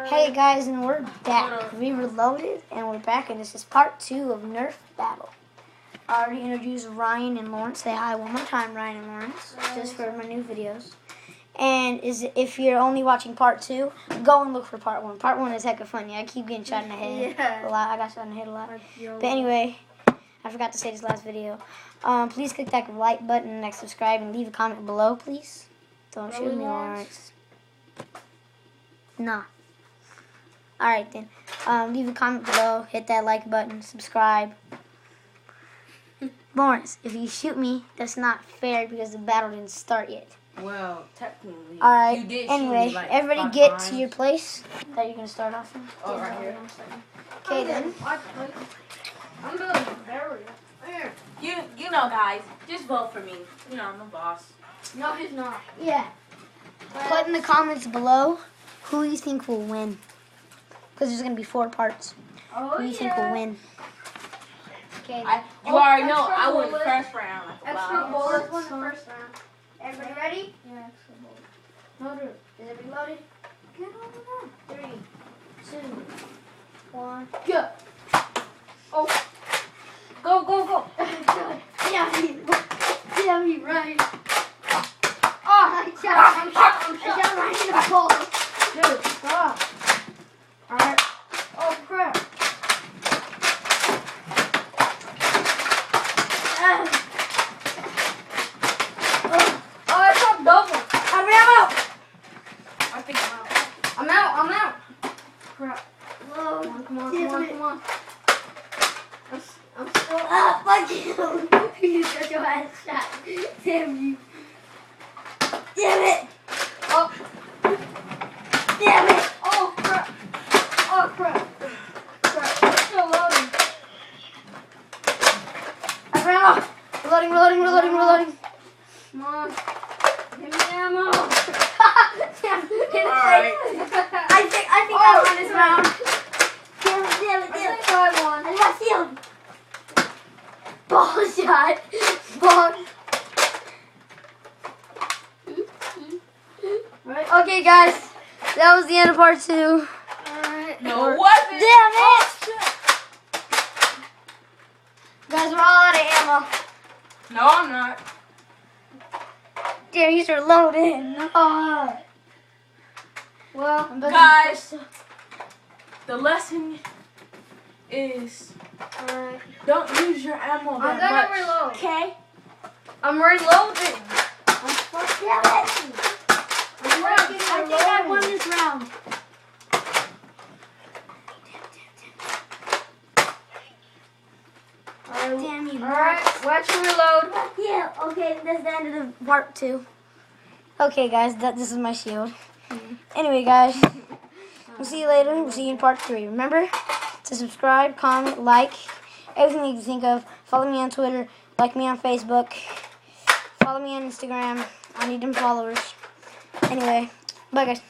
Hey guys, and we're back. We reloaded, and we're back, and this is part 2 of Nerf Battle. I already introduced Ryan and Lawrence. Say hi one more time, Ryan and Lawrence, just for my new videos. And if you're only watching part 2, go and look for part 1. Part 1 is hecka funny. I keep getting shot in the head a lot. I got shot in the head a lot. But anyway, I forgot to say this last video. Please click that like button and that subscribe and leave a comment below, please. Don't shoot me, Lawrence. Nah. Alright then. Leave a comment below, hit that like button, subscribe. Lawrence, if you shoot me, that's not fair because the battle didn't start yet. Well, technically, alright, you did anyway, shoot me, like, everybody five get times. to your place that you're going to start off in. Oh, right here. Okay then. I'm building a barrier. You know, guys, just vote for me. You know, I'm the boss. No, he's not. Yeah. Put in the comments below who you think will win. Because there's going to be 4 parts. Oh, Who you think will win? Okay. You already know extra I won the bullet. first round. Extra Wow. bullets won the first round. Everybody ready? Yeah, extra bullets. Loaded. Is it reloaded? Get over 3, 2, 1. there. Go. Oh. Go, go, go. Yeah, me right. Oh, I'm shot right in the ball. Dude, stop. Alright. Oh, crap. Oh, I shot double. I think I'm out. I'm out. Crap. Whoa. Come on. I'm still up. Fuck you. You got your ass shot. Damn you. Damn it. Oh. Damn it. Oh, crap. Oh, crap. Crap. It's still loading. I ran off. Reloading. Come on. Give me ammo. Alright. I think I won this round. Damn it. I think I won. I got sealed. Ball shot. Ball. Right. Okay, guys. That was the end of part 2. Alright. No, it wasn't. Damn it. Guys, we're all out of ammo. No, I'm not. Damn, you are loading. Well, Guys, the lesson is alright. don't use your ammo I'm that gonna much. reload. Okay? I'm reloading. Damn it. I think I won this round. Damn you. Alright, watch me reload. Yeah, okay, that's the end of the part 2. Okay, guys, this is my shield. Anyway, guys, we'll see you later. We'll see you in part 3. Remember to subscribe, comment, like, everything you can think of. Follow me on Twitter, like me on Facebook, follow me on Instagram. I need them followers. Anyway, bye, guys.